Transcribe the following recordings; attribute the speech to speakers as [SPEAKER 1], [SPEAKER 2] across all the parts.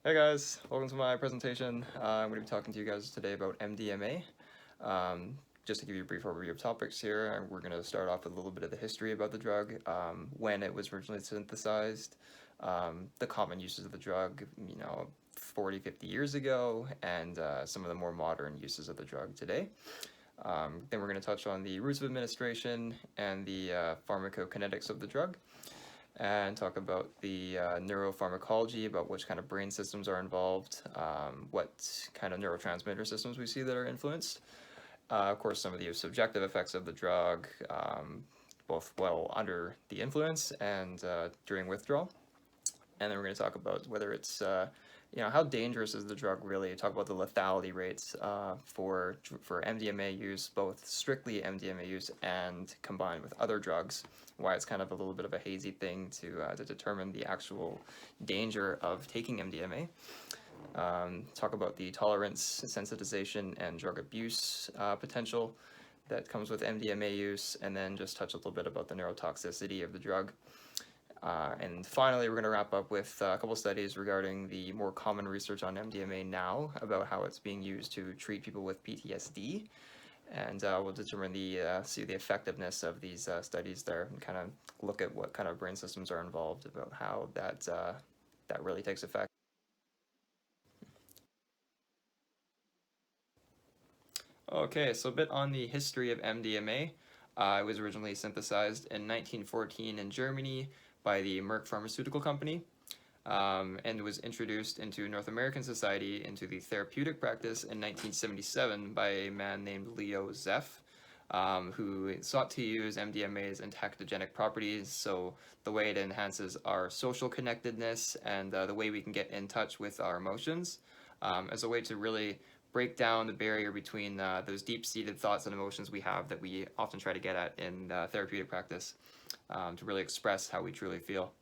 [SPEAKER 1] Hey guys, welcome to my presentation. I'm going to be talking to you guys today about MDMA. Just to give you a brief overview of topics here, we're going to start off with a little bit of the history about the drug, when it was originally synthesized, the common uses of the drug, 40, 50 years ago, and some of the more modern uses of the drug today. Then we're going to touch on the routes of administration and the pharmacokinetics of the drug, and talk about the neuropharmacology, about which kind of brain systems are involved, what kind of neurotransmitter systems we see that are influenced. Of course, some of the subjective effects of the drug, both while under the influence and during withdrawal. And then we're going to talk about whether it's, how dangerous is the drug really, talk about the lethality rates for MDMA use, both strictly MDMA use and combined with other drugs, why it's kind of a little bit of a hazy thing to determine the actual danger of taking MDMA. Talk about the tolerance, sensitization, and drug abuse potential that comes with MDMA use, and then just touch a little bit about the neurotoxicity of the drug. And finally, we're going to wrap up with a couple studies regarding the more common research on MDMA now, about how it's being used to treat people with PTSD. And we'll determine see the effectiveness of these studies there, and kind of look at what kind of brain systems are involved, about how that really takes effect. Okay, so a bit on the history of MDMA. It was originally synthesized in 1914 in Germany by the Merck Pharmaceutical Company, and was introduced into North American society into the therapeutic practice in 1977 by a man named Leo Zeff, who sought to use MDMA's entactogenic properties, so the way it enhances our social connectedness and the way we can get in touch with our emotions, as a way to really break down the barrier between those deep-seated thoughts and emotions we have that we often try to get at in therapeutic practice, to really express how we truly feel.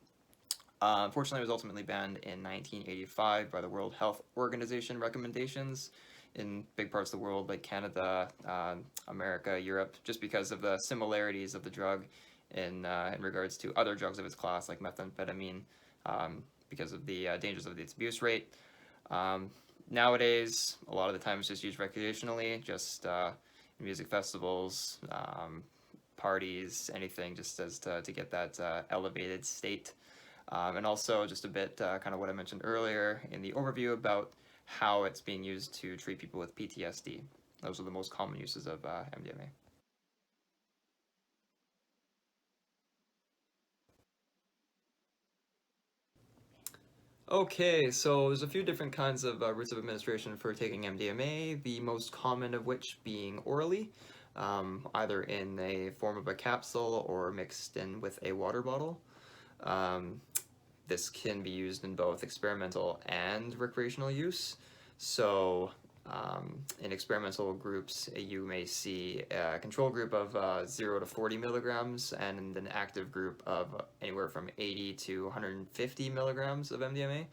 [SPEAKER 1] Unfortunately, it was ultimately banned in 1985 by the World Health Organization recommendations in big parts of the world, like Canada, America, Europe, just because of the similarities of the drug in regards to other drugs of its class, like methamphetamine, because of the dangers of its abuse rate. Nowadays, a lot of the time it's just used recreationally, just music festivals, parties, anything, just as to get that elevated state. And also just a bit kind of what I mentioned earlier in the overview about how it's being used to treat people with PTSD. Those are the most common uses of MDMA. Okay, so there's a few different kinds of routes of administration for taking MDMA, the most common of which being orally, either in a form of a capsule or mixed in with a water bottle. Um, this can be used in both experimental and recreational use. So in experimental groups, you may see a control group of 0 to 40 milligrams and an active group of anywhere from 80 to 150 milligrams of MDMA.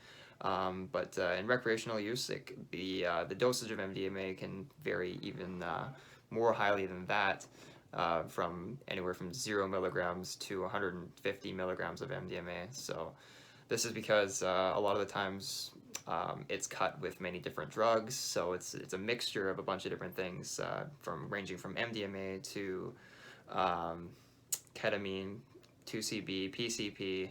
[SPEAKER 1] But in recreational use, the dosage of MDMA can vary even more highly than that, from anywhere from 0 milligrams to 150 milligrams of MDMA. So this is because a lot of the times it's cut with many different drugs, so it's a mixture of a bunch of different things, ranging from MDMA to ketamine, 2CB, PCP,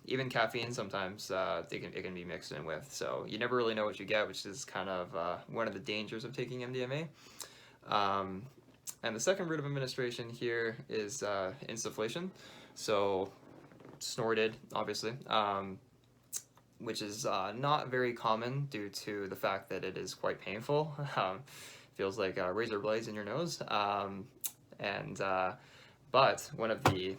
[SPEAKER 1] even caffeine. Sometimes it can be mixed in with. So you never really know what you get, which is kind of one of the dangers of taking MDMA. And the second route of administration here is insufflation. So snorted, obviously, which is not very common due to the fact that it is quite painful. Feels like razor blades in your nose. And But one of the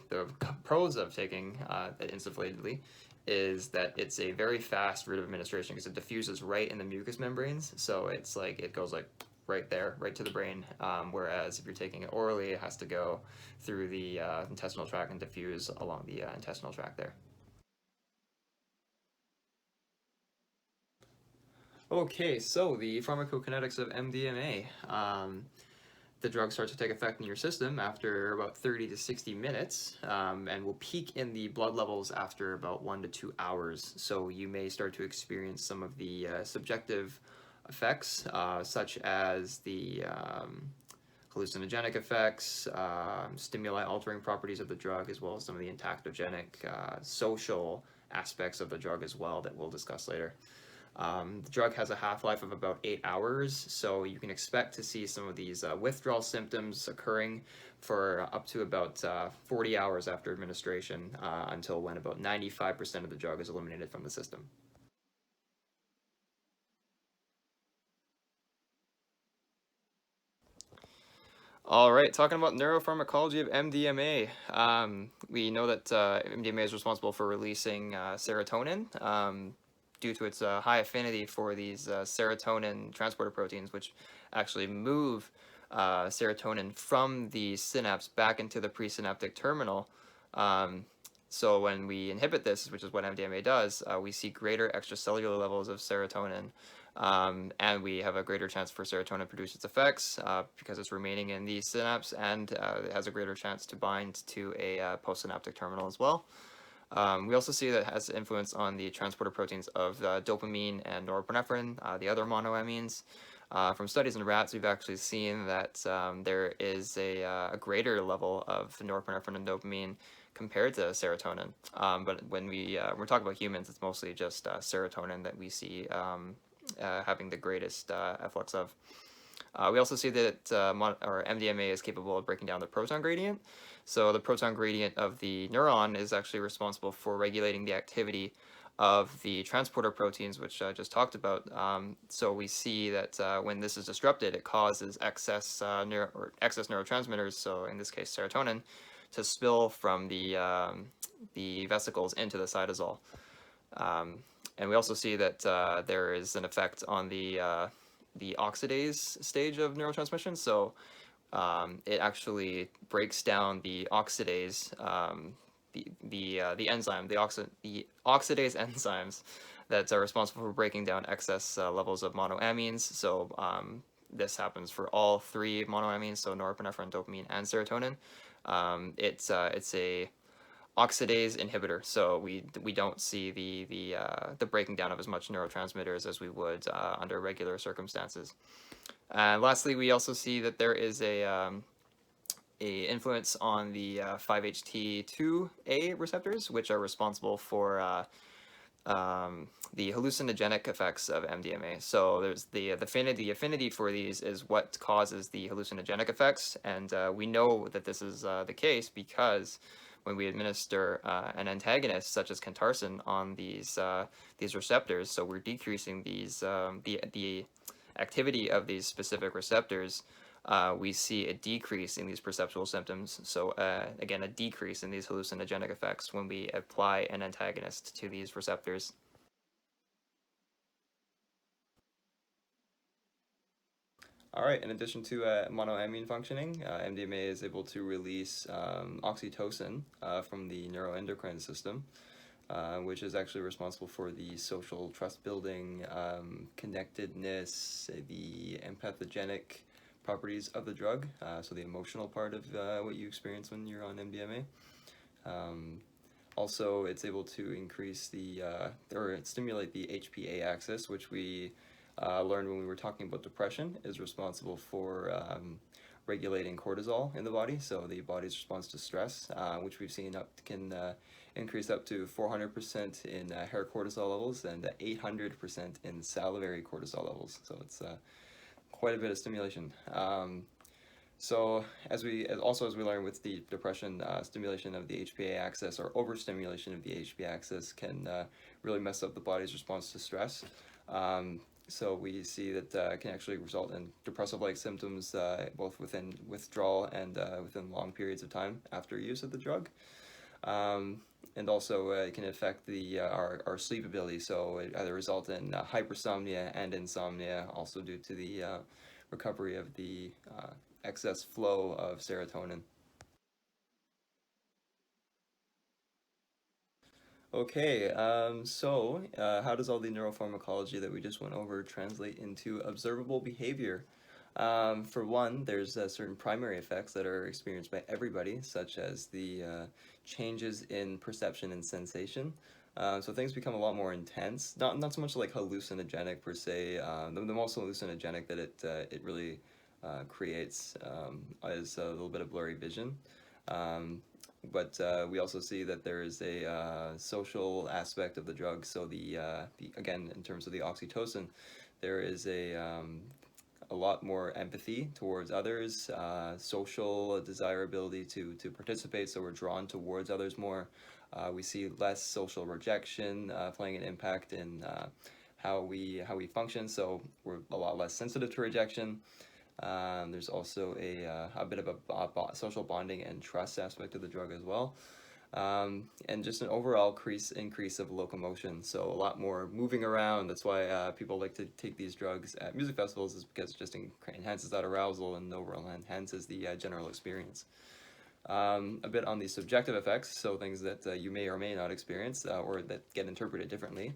[SPEAKER 1] pros of taking it insufflatedly is that it's a very fast route of administration because it diffuses right in the mucous membranes. So it's like it goes like right there, right to the brain. Whereas if you're taking it orally, it has to go through the intestinal tract and diffuse along the intestinal tract there. Okay, so the pharmacokinetics of MDMA. the drug starts to take effect in your system after about 30 to 60 minutes, and will peak in the blood levels after about 1 to 2 hours. So you may start to experience some of the subjective effects, such as the hallucinogenic effects, stimuli altering properties of the drug, as well as some of the entactogenic social aspects of the drug as well that we'll discuss later. The drug has a half-life of about 8 hours, so you can expect to see some of these withdrawal symptoms occurring for up to about 40 hours after administration, until when about 95% of the drug is eliminated from the system. All right, talking about neuropharmacology of MDMA. We know that MDMA is responsible for releasing serotonin, due to its high affinity for these serotonin transporter proteins, which actually move serotonin from the synapse back into the presynaptic terminal. So when we inhibit this, which is what MDMA does, we see greater extracellular levels of serotonin, and we have a greater chance for serotonin to produce its effects because it's remaining in the synapse, and it has a greater chance to bind to a postsynaptic terminal as well. We also see that it has influence on the transporter proteins of dopamine and norepinephrine, the other monoamines. From studies in rats, we've actually seen that there is a greater level of norepinephrine and dopamine compared to serotonin. But when we're talking about humans, it's mostly just serotonin that we see having the greatest efflux of. We also see that MDMA is capable of breaking down the proton gradient. So the proton gradient of the neuron is actually responsible for regulating the activity of the transporter proteins, which I just talked about. So we see that when this is disrupted, it causes excess neurotransmitters, so in this case serotonin, to spill from the vesicles into the cytosol. And we also see that there is an effect on the oxidase stage of neurotransmission. So it actually breaks down the oxidase, the enzyme, the oxidase enzymes that are responsible for breaking down excess levels of monoamines. So this happens for all three monoamines, so norepinephrine, dopamine, and serotonin. It's a oxidase inhibitor, so we don't see the breaking down of as much neurotransmitters as we would under regular circumstances. And lastly, we also see that there is a influence on the 5-HT2A receptors, which are responsible for the hallucinogenic effects of MDMA. So there's the affinity for these is what causes the hallucinogenic effects, and we know that this is the case because when we administer an antagonist such as cantarsin on these receptors, so we're decreasing these the activity of these specific receptors. We see a decrease in these perceptual symptoms. So again, a decrease in these hallucinogenic effects when we apply an antagonist to these receptors. All right, in addition to monoamine functioning, MDMA is able to release oxytocin from the neuroendocrine system, which is actually responsible for the social trust building, connectedness, the empathogenic properties of the drug, so the emotional part of what you experience when you're on MDMA. Also, it's able to increase or stimulate the HPA axis, which we learned when we were talking about depression, is responsible for regulating cortisol in the body, so the body's response to stress, which we've seen can increase up to 400% in hair cortisol levels and 800% in salivary cortisol levels. So it's quite a bit of stimulation. So as we learn with the depression, stimulation of the HPA axis or overstimulation of the HPA axis can really mess up the body's response to stress. So we see that it can actually result in depressive-like symptoms both within withdrawal and within long periods of time after use of the drug. And also it can affect our sleep ability, so it either result in hypersomnia and insomnia, also due to the recovery of the excess flow of serotonin. Okay, so how does all the neuropharmacology that we just went over translate into observable behavior? For one, there's certain primary effects that are experienced by everybody, such as the changes in perception and sensation. So things become a lot more intense. Not so much like hallucinogenic per se. The most hallucinogenic that it really creates is a little bit of blurry vision. Um, but we also see that there is a social aspect of the drug. So the again, in terms of the oxytocin, there is a lot more empathy towards others, social desirability to participate, so we're drawn towards others more. We see less social rejection playing an impact in how we function, so we're a lot less sensitive to rejection. There's also a bit of a social bonding and trust aspect of the drug as well. And just an overall increase of locomotion, so a lot more moving around. That's why people like to take these drugs at music festivals, is because it just enhances that arousal and overall enhances the general experience. A bit on the subjective effects, so things that you may or may not experience or that get interpreted differently.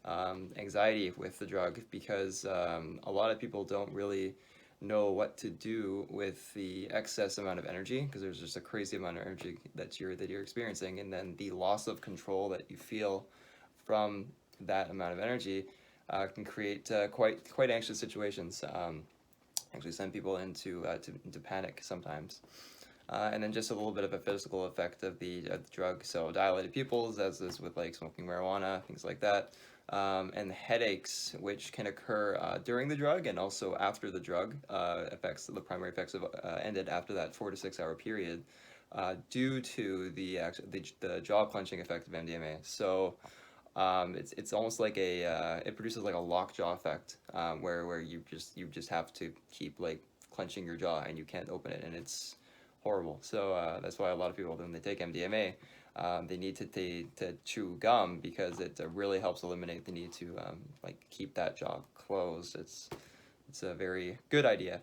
[SPEAKER 1] Anxiety with the drug, because a lot of people don't really know what to do with the excess amount of energy, because there's just a crazy amount of energy that you're experiencing, and then the loss of control that you feel from that amount of energy can create quite anxious situations. Actually send people into panic sometimes. And then just a little bit of a physical effect of the drug. So dilated pupils, as is with like smoking marijuana, things like that. And headaches, which can occur during the drug and also after the drug. The primary effects have ended after that 4 to 6 hour period, due to the jaw clenching effect of MDMA. So it's almost like it produces like a lockjaw effect, where you just have to keep like clenching your jaw and you can't open it, and it's horrible. So that's why a lot of people, when they take MDMA, they need to chew gum, because it really helps eliminate the need to like keep that jaw closed. It's a very good idea.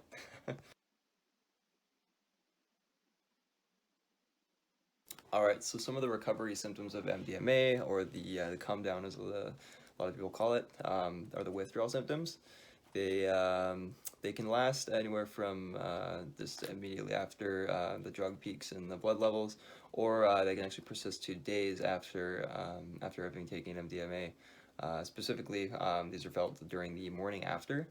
[SPEAKER 1] All right, so some of the recovery symptoms of MDMA, or the come down, as a lot of people call it, are the withdrawal symptoms. They can last anywhere from just immediately after the drug peaks in the blood levels, or they can actually persist to days after having taken MDMA. Specifically, these are felt during the morning after.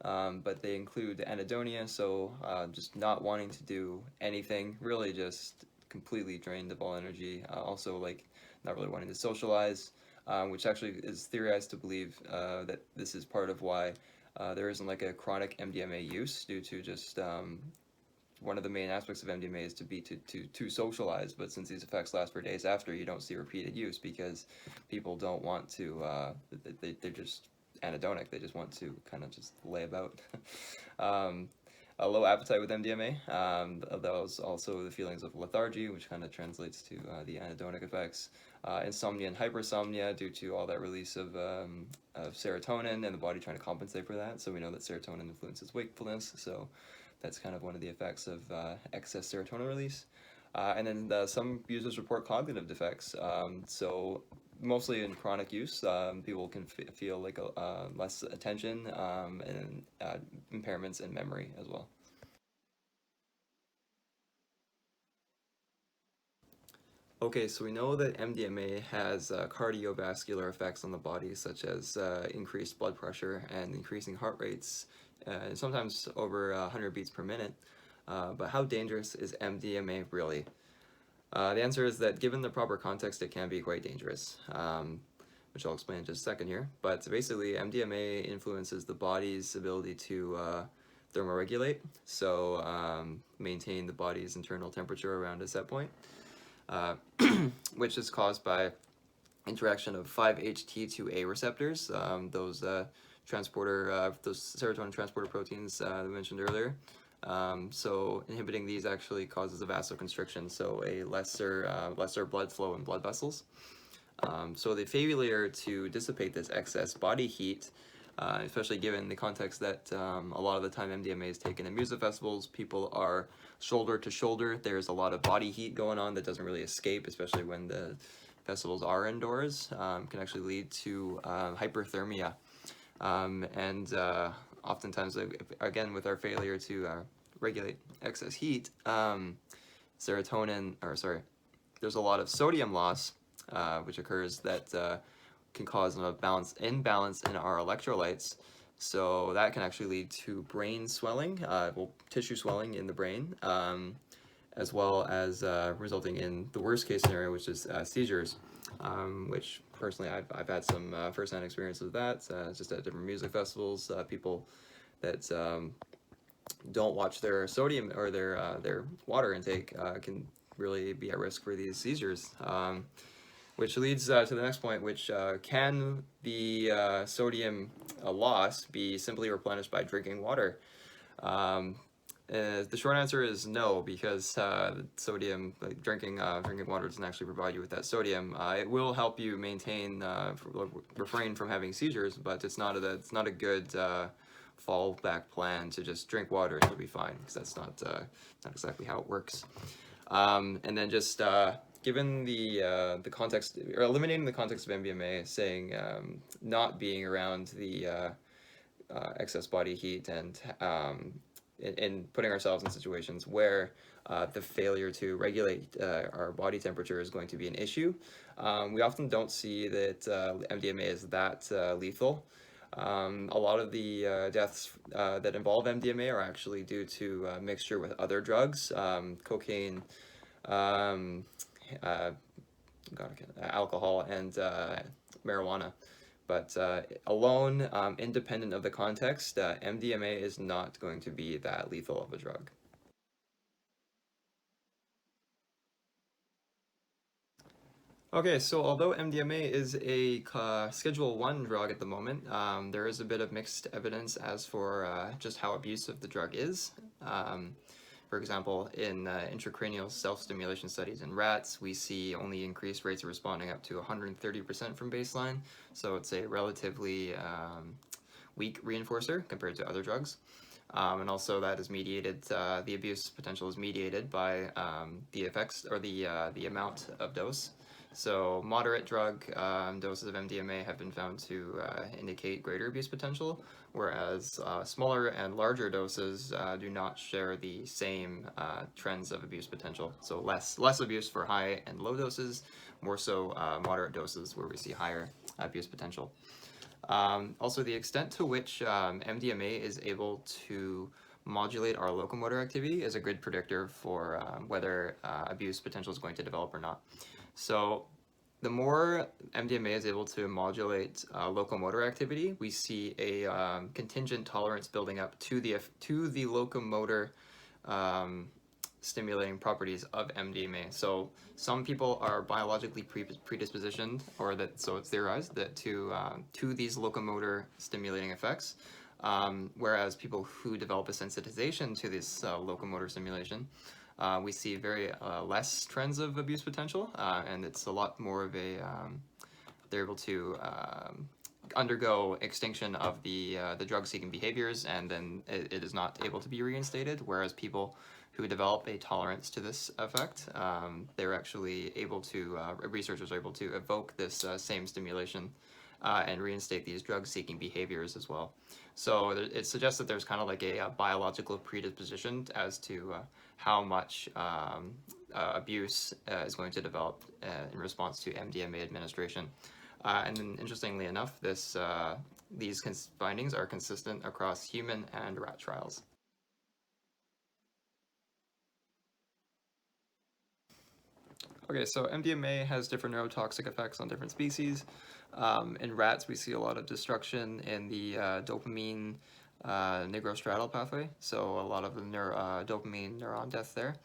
[SPEAKER 1] But they include anhedonia, so just not wanting to do anything, really just completely drained of all energy. Also, like not really wanting to socialize, which actually is theorized to believe that this is part of why there isn't like a chronic MDMA use, due to just one of the main aspects of MDMA is to socialize, but since these effects last for days after, you don't see repeated use, because people don't want to, they're just anhedonic, they just want to kind of just lay about. A low appetite with MDMA, those also the feelings of lethargy, which kind of translates to the anhedonic effects. Insomnia and hypersomnia, due to all that release of serotonin and the body trying to compensate for that. So we know that serotonin influences wakefulness, so that's kind of one of the effects of excess serotonin release. And then some users report cognitive defects. So mostly in chronic use, people can feel like less attention, and impairments in memory as well. Okay, so we know that MDMA has cardiovascular effects on the body, such as increased blood pressure and increasing heart rates, sometimes over 100 beats per minute. But how dangerous is MDMA really? The answer is that given the proper context, it can be quite dangerous, which I'll explain in just a second here. But basically, MDMA influences the body's ability to thermoregulate, so maintain the body's internal temperature around a set point, uh, which is caused by interaction of 5-HT2A receptors, those serotonin transporter proteins that we mentioned earlier. So inhibiting these actually causes a vasoconstriction, so a lesser blood flow in blood vessels. So the failure to dissipate this excess body heat, especially given the context that a lot of the time MDMA is taken in music festivals, people are shoulder to shoulder. There's a lot of body heat going on that doesn't really escape, especially when the festivals are indoors. Can actually lead to hyperthermia, and oftentimes, again, with our failure to regulate excess heat, there's a lot of sodium loss, which occurs that can cause an imbalance in our electrolytes. So that can actually lead to brain swelling, tissue swelling in the brain, as well as resulting in the worst case scenario, which is seizures, which personally I've had some firsthand experience of that, just at different music festivals. People that don't watch their sodium or their water intake can really be at risk for these seizures. Which leads to the next point, which can the sodium loss be simply replenished by drinking water? The short answer is no, because sodium, drinking water doesn't actually provide you with that sodium. It will help you maintain, refrain from having seizures, but it's not a good fallback plan to just drink water and you'll be fine, because that's not exactly how it works. And then just given the context, or eliminating the context of MDMA, saying not being around the excess body heat and in putting ourselves in situations where the failure to regulate our body temperature is going to be an issue. We often don't see that MDMA is that lethal. A lot of the deaths that involve MDMA are actually due to mixture with other drugs, cocaine, alcohol, and marijuana. But alone, independent of the context, MDMA is not going to be that lethal of a drug. Okay, so although MDMA is a Schedule 1 drug at the moment, there is a bit of mixed evidence as for just how abusive the drug is. For example, in intracranial self-stimulation studies in rats, we see only increased rates of responding up to 130% from baseline, so it's a relatively weak reinforcer compared to other drugs. And also that is mediated, the abuse potential is mediated by the effects, or the amount of dose. So moderate drug doses of MDMA have been found to indicate greater abuse potential, whereas smaller and larger doses do not share the same trends of abuse potential. So less abuse for high and low doses, more so moderate doses where we see higher abuse potential. Also, the extent to which MDMA is able to modulate our locomotor activity is a good predictor for whether abuse potential is going to develop or not. So the more MDMA is able to modulate locomotor activity, we see a contingent tolerance building up to the locomotor stimulating properties of MDMA. So some people are biologically predispositioned, or so it's theorized that to these locomotor stimulating effects, whereas people who develop a sensitization to this locomotor stimulation, we see very less trends of abuse potential, and it's a lot more of a they're able to undergo extinction of the drug-seeking behaviors, and then it is not able to be reinstated. Whereas people who develop a tolerance to this effect, they're actually able to, researchers are able to evoke this same stimulation and reinstate these drug-seeking behaviors as well. So it suggests that there's kind of like a biological predisposition as to how much abuse is going to develop in response to MDMA administration. And then, interestingly enough, these findings are consistent across human and rat trials. Okay, so MDMA has different neurotoxic effects on different species. In rats, we see a lot of destruction in the dopamine nigrostriatal pathway, so a lot of the dopamine neuron death there.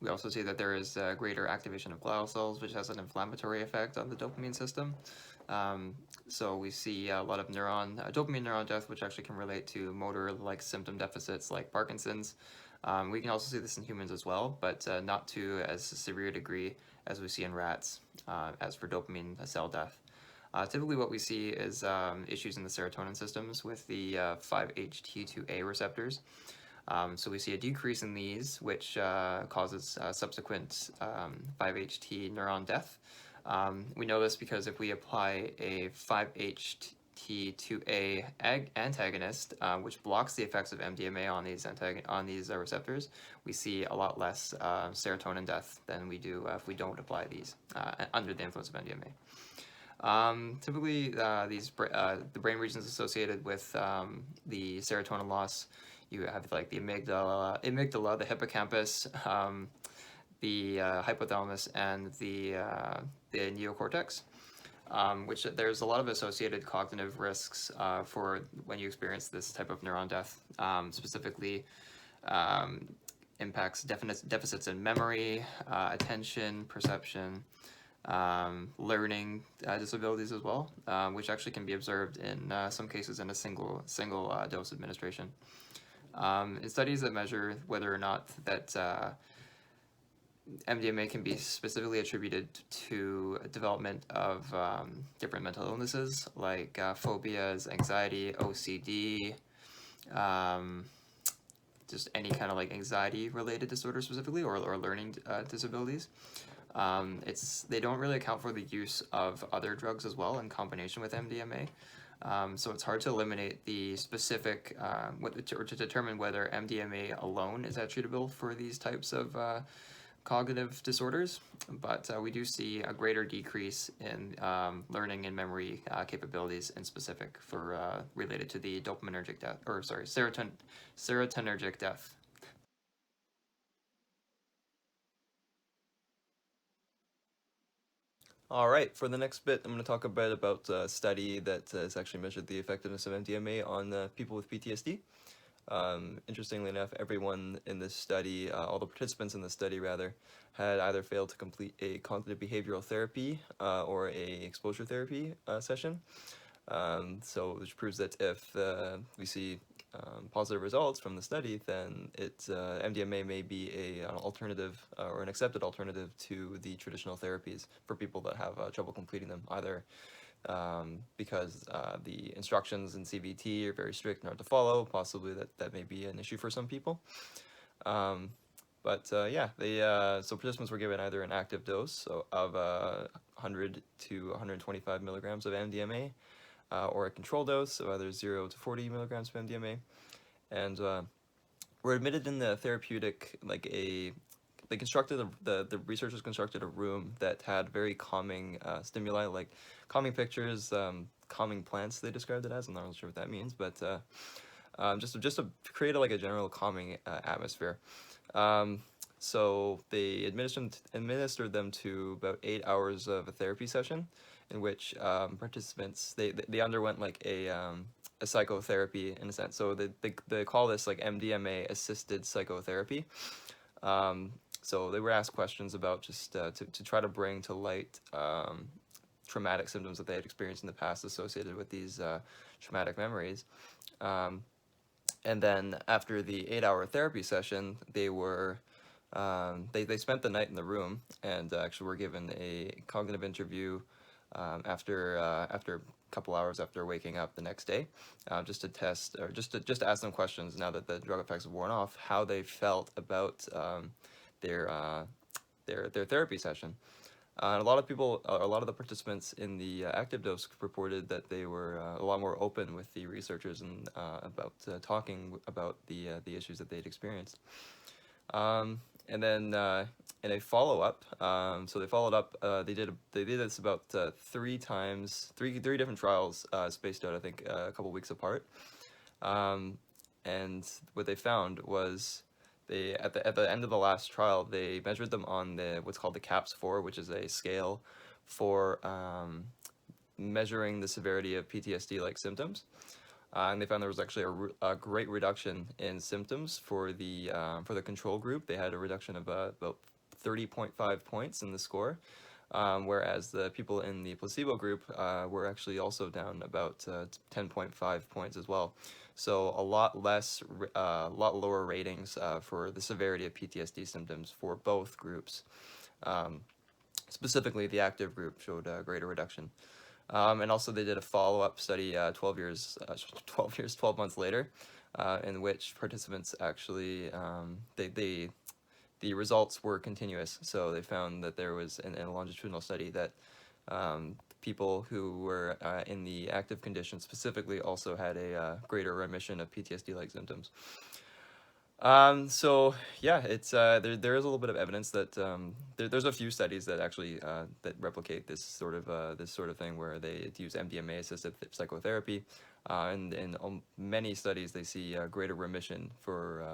[SPEAKER 1] We also see that there is greater activation of glial cells, which has an inflammatory effect on the dopamine system. So we see a lot of dopamine neuron death, which actually can relate to motor-like symptom deficits like Parkinson's. We can also see this in humans as well, but not to as severe a degree as we see in rats, as for dopamine cell death. Typically what we see is issues in the serotonin systems with the 5-HT2A receptors. So we see a decrease in these, which causes subsequent 5-HT neuron death. We know this because if we apply a 5-HT 5-HT2A antagonist, which blocks the effects of MDMA on these receptors, we see a lot less serotonin death than we do if we don't apply these under the influence of MDMA. Typically, the brain regions associated with the serotonin loss, you have like the amygdala, the hippocampus, the hypothalamus, and the neocortex. Which there's a lot of associated cognitive risks for when you experience this type of neuron death. Specifically, impacts deficits in memory, attention, perception, learning disabilities as well, which actually can be observed in some cases in a single dose administration. In studies that measure whether or not that MDMA can be specifically attributed to development of different mental illnesses like phobias, anxiety, OCD, just any kind of like anxiety-related disorder specifically, or learning disabilities. They don't really account for the use of other drugs as well in combination with MDMA. So it's hard to eliminate the specific, or to determine whether MDMA alone is attributable for these types of cognitive disorders, but we do see a greater decrease in learning and memory capabilities in specific for related to the dopaminergic death, or sorry, serotonergic death.
[SPEAKER 2] All right, for the next bit, I'm going to talk a bit about a study that has actually measured the effectiveness of MDMA on people with PTSD. Interestingly enough, everyone in this study, all the participants in the study rather, had either failed to complete a cognitive behavioral therapy or a exposure therapy session. So which proves that if we see positive results from the study, then MDMA may be an alternative or an accepted alternative to the traditional therapies for people that have trouble completing them, either because the instructions in CBT are very strict and hard to follow. Possibly that may be an issue for some people. So participants were given either an active dose of 100 to 125 milligrams of MDMA, or a control dose of either 0 to 40 milligrams of MDMA, and were admitted in the therapeutic, the researchers constructed a room that had very calming stimuli, like calming pictures, calming plants, they described it as. I'm not really sure what that means, but just to create a general calming atmosphere. So they administered them to about 8 hours of a therapy session, in which participants they underwent a psychotherapy in a sense. So they call this MDMA assisted psychotherapy. So they were asked questions about just to try to bring to light traumatic symptoms that they had experienced in the past associated with these traumatic memories. And then after the 8-hour therapy session, they spent the night in the room and actually were given a cognitive interview after a couple hours after waking up the next day, just to test, or just to ask them questions now that the drug effects have worn off, how they felt about their therapy session. And a lot of the participants in the active dose reported that they were a lot more open with the researchers and about talking about the issues that they'd experienced. And then in a follow-up, so they followed up. They did this about 3 times, three different trials, spaced out I think a couple weeks apart. And what they found was at the end of the last trial, they measured them on what's called the CAPS-4, which is a scale for measuring the severity of PTSD-like symptoms. And they found there was actually a great reduction in symptoms for the control group. They had a reduction of about 30.5 points in the score, whereas the people in the placebo group were actually also down about 10.5 points as well. So a lot lower ratings for the severity of PTSD symptoms for both groups. Specifically, the active group showed a greater reduction. And also they did a follow-up study 12 months later, in which participants actually, the results were continuous. So they found that there was, in a longitudinal study, that People who were in the active condition specifically also had a greater remission of PTSD-like symptoms. So yeah, it's there is a little bit of evidence that there's a few studies that actually that replicate this sort of thing where they use MDMA assisted psychotherapy, and in many studies they see greater remission for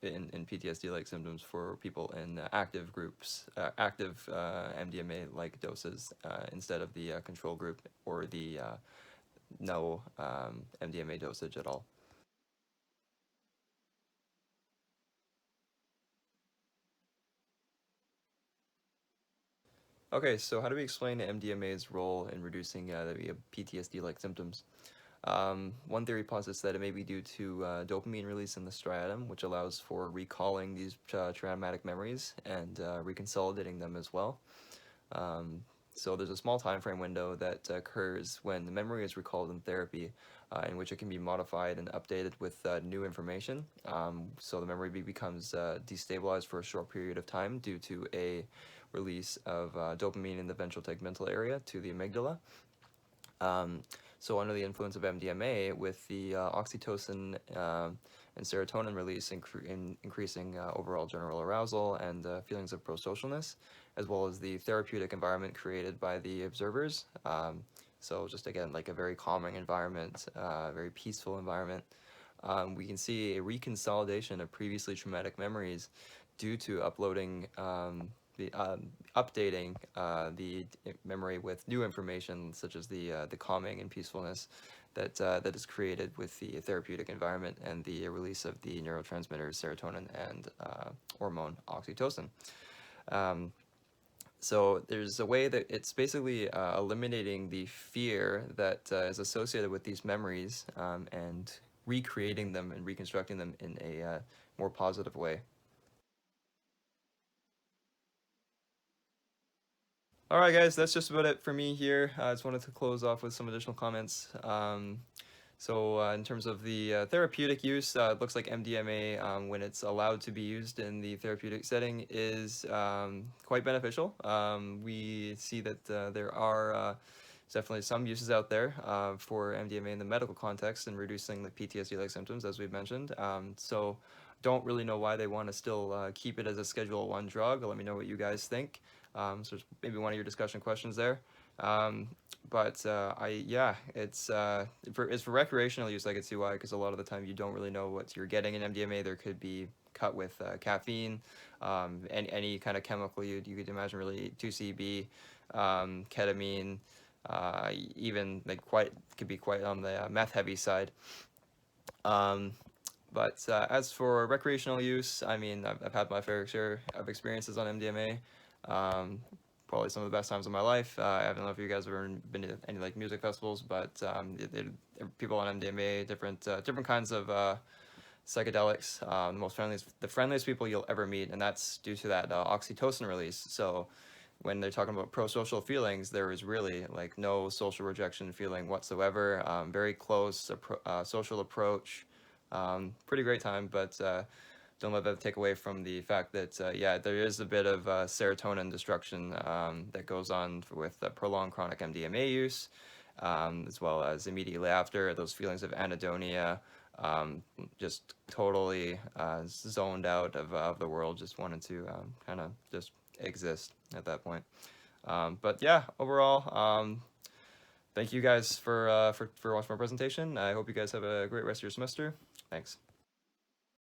[SPEAKER 2] in PTSD like symptoms for people in active groups, active MDMA like doses instead of the control group or the no MDMA dosage at all. Okay, so how do we explain MDMA's role in reducing the PTSD-like symptoms? One theory posits that it may be due to dopamine release in the striatum, which allows for recalling these traumatic memories and reconsolidating them as well. So there's a small time frame window that occurs when the memory is recalled in therapy, in which it can be modified and updated with new information. So the memory becomes destabilized for a short period of time due to a release of dopamine in the ventral tegmental area to the amygdala. So under the influence of MDMA, with the oxytocin and serotonin release increasing overall general arousal and feelings of prosocialness, as well as the therapeutic environment created by the observers. So just again, like a very calming environment, very peaceful environment. We can see a reconsolidation of previously traumatic memories due to uploading the updating the memory with new information, such as the calming and peacefulness that is created with the therapeutic environment and the release of the neurotransmitters serotonin and hormone oxytocin. So there's a way that it's basically eliminating the fear that is associated with these memories and recreating them and reconstructing them in a more positive way. All right, guys, that's just about it for me here. I just wanted to close off with some additional comments. In terms of the therapeutic use, it looks like MDMA, when it's allowed to be used in the therapeutic setting, is quite beneficial. We see that there are definitely some uses out there for MDMA in the medical context and reducing the PTSD-like symptoms, as we've mentioned. Don't really know why they want to still keep it as a Schedule 1 drug. Let me know what you guys think. So there's maybe one of your discussion questions there. It's for recreational use. I could see why, because a lot of the time you don't really know what you're getting in MDMA. There could be cut with caffeine, any kind of chemical you could imagine, really 2CB, ketamine, even like could be quite on the meth heavy side. As for recreational use, I mean, I've had my fair share of experiences on MDMA. Probably some of the best times of my life. I don't know if you guys have ever been to any like music festivals, but people on MDMA, different kinds of psychedelics. The friendliest people you'll ever meet, and that's due to that oxytocin release. So when they're talking about pro-social feelings, there is really like no social rejection feeling whatsoever. Very close social approach. Pretty great time, but don't let that take away from the fact that there is a bit of serotonin destruction that goes on with prolonged chronic MDMA use, as well as immediately after those feelings of anhedonia, just totally zoned out of the world, just wanted to kind of just exist at that point. Overall, thank you guys for watching my presentation. I hope you guys have a great rest of your semester. Thanks.